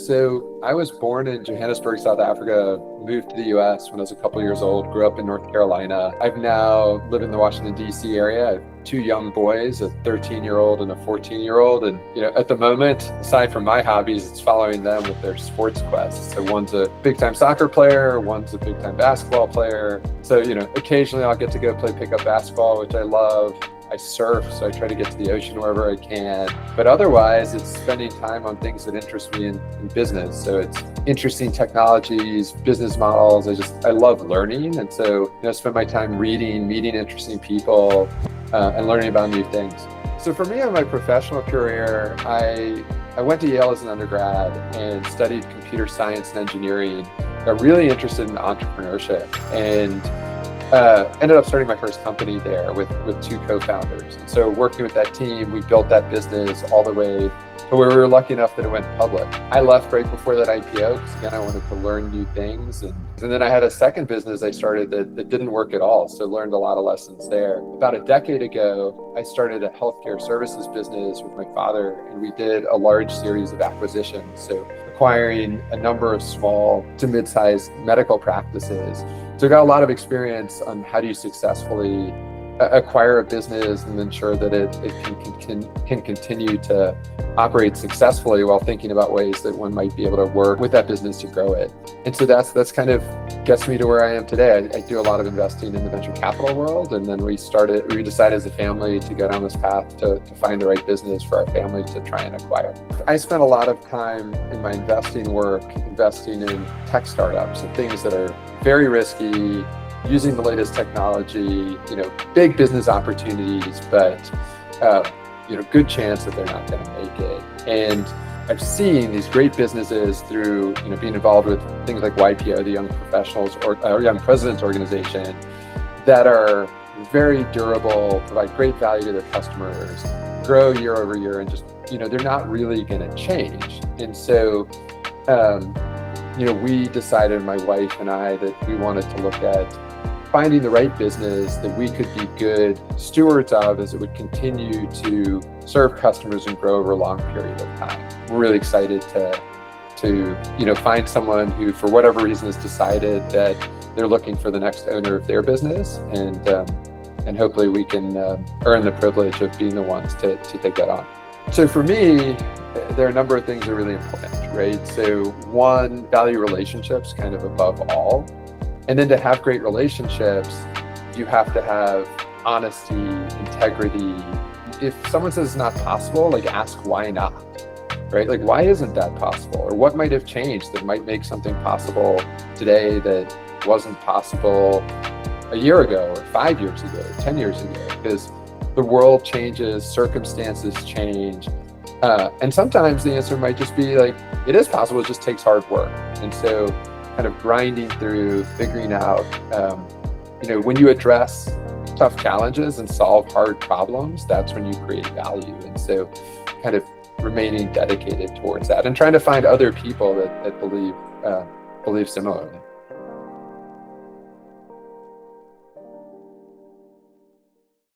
So I was born in Johannesburg, South Africa, moved to the US when I was a couple years old, grew up in North Carolina. I've now lived in the Washington, D.C. area. I have two young boys, a 13-year-old and a 14-year-old. And, at the moment, aside from my hobbies, it's following them with their sports quests. So one's a big-time soccer player, one's a big-time basketball player. So, occasionally I'll get to go play pickup basketball, which I love. I surf, so I try to get to the ocean wherever I can. But otherwise, it's spending time on things that interest me in business. So it's interesting technologies, business models. I love learning. And so, I spend my time reading, meeting interesting people, and learning about new things. So for me, in my professional career, I went to Yale as an undergrad and studied computer science and engineering. Got really interested in entrepreneurship and ended up starting my first company there with two co-founders. And so working with that team, we built that business all the way to where we were lucky enough that it went public. I left right before that IPO because again, I wanted to learn new things. And then I had a second business I started that didn't work at all. So learned a lot of lessons there. About a decade ago, I started a healthcare services business with my father, and we did a large series of acquisitions. So acquiring a number of small to mid-sized medical practices. So I got a lot of experience on how do you successfully acquire a business and ensure that it can continue to operate successfully while thinking about ways that one might be able to work with that business to grow it. And so that's kind of gets me to where I am today. I do a lot of investing in the venture capital world, and then we decided as a family to go down this path to find the right business for our family to try and acquire. I spent a lot of time in my investing work investing in tech startups and things that are very risky, using the latest technology, big business opportunities, but good chance that they're not going to make it. And I've seen these great businesses through being involved with things like YPO, the Young Professionals or Young Presidents Organization, that are very durable, provide great value to their customers, grow year over year, and just they're not really going to change. And so we decided, my wife and I, that we wanted to look at finding the right business that we could be good stewards of as it would continue to serve customers and grow over a long period of time. We're really excited to find someone who, for whatever reason, has decided that they're looking for the next owner of their business, and hopefully we can earn the privilege of being the ones to take that on. So for me, there are a number of things that are really important, right? So one, value relationships kind of above all. And then to have great relationships, you have to have honesty, integrity. If someone says it's not possible, ask why not, right? Why isn't that possible? Or what might have changed that might make something possible today that wasn't possible a year ago or 5 years ago, 10 years ago? Because the world changes, circumstances change. And sometimes the answer might just be it is possible, it just takes hard work. And so kind of grinding through, figuring out, when you address tough challenges and solve hard problems, that's when you create value. And so kind of remaining dedicated towards that and trying to find other people that believe similarly.